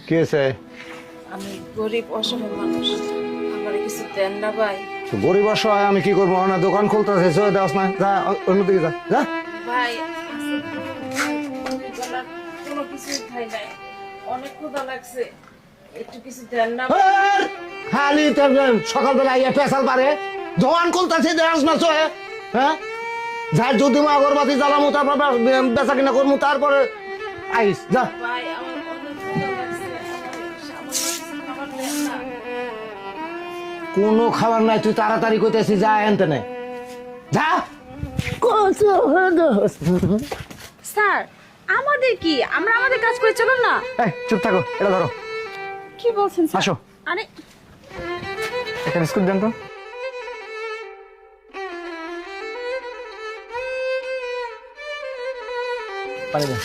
কি হয়েছে? আমি গরিব অসহায় মানুষ, আমার কিছু দেন না ভাই। গরিব অসহায় আমি কি করবো? না দোকান খুলতেছে, দেওয়াস না, যা অন্যদিকে যা যা। ভাই কোনো কিছু খাই নাই, অনেক ক্ষুধা লাগছে, একটু কিছু দেন না। খালি সকালবেলা আইয়া পেশাল পারে, দোকান খুলতেছে, দেওয়াস না চয়ে। হ্যাঁ, যাই যদি মা আগরবাতি জ্বালামো, তারপর বেচা কিনা করবো, তারপরে আইস যা। ভাই আমার অনেক ক্ষুধা লাগছে, খাবার দেন না। কোনো খাবার নাই, তুই তাড়াতাড়ি কইতেছি, যা এনতে নে যা। স্যার আমাদের কি, আমরা আমাদের কাজ করে চলুন না। এই চুপ থাকো, এটা ধরো। কি বলছেন স্যার? আসো। আরে একটা বিস্কুট দেন তো। পানি দেন।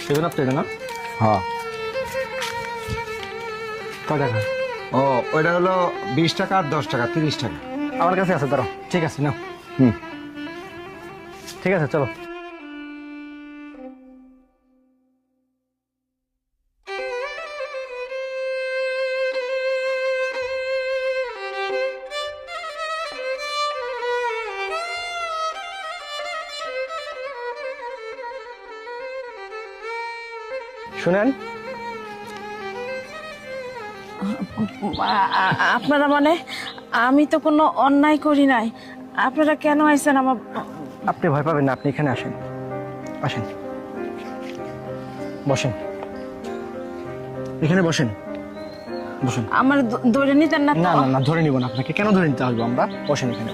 সেদিন আপনি না? হ্যাঁ। কয় টাকা? ও, ওইটা হলো 20 টাকা আর 10 টাকা, 30 টাকা। আমার কাছে আছে, ধরো। ঠিক আছে, নাও। হুম। ঠিক আছে, চলো। শুনেন, আপনারা মানে, আমি তো কোনো অন্যায় করি নাই, আপনারা কেন আইছেন আমার? আপনি ভয় পাবেন না, আপনি এখানে আসেন। আসেন, বসেন, এখানে বসেন, বসেন। আমার ধরে নিতেন না তো? না না না, ধরে নিব না আপনাকে। কেন ধরে নিতে আসবো আমরা? বসেন এখানে।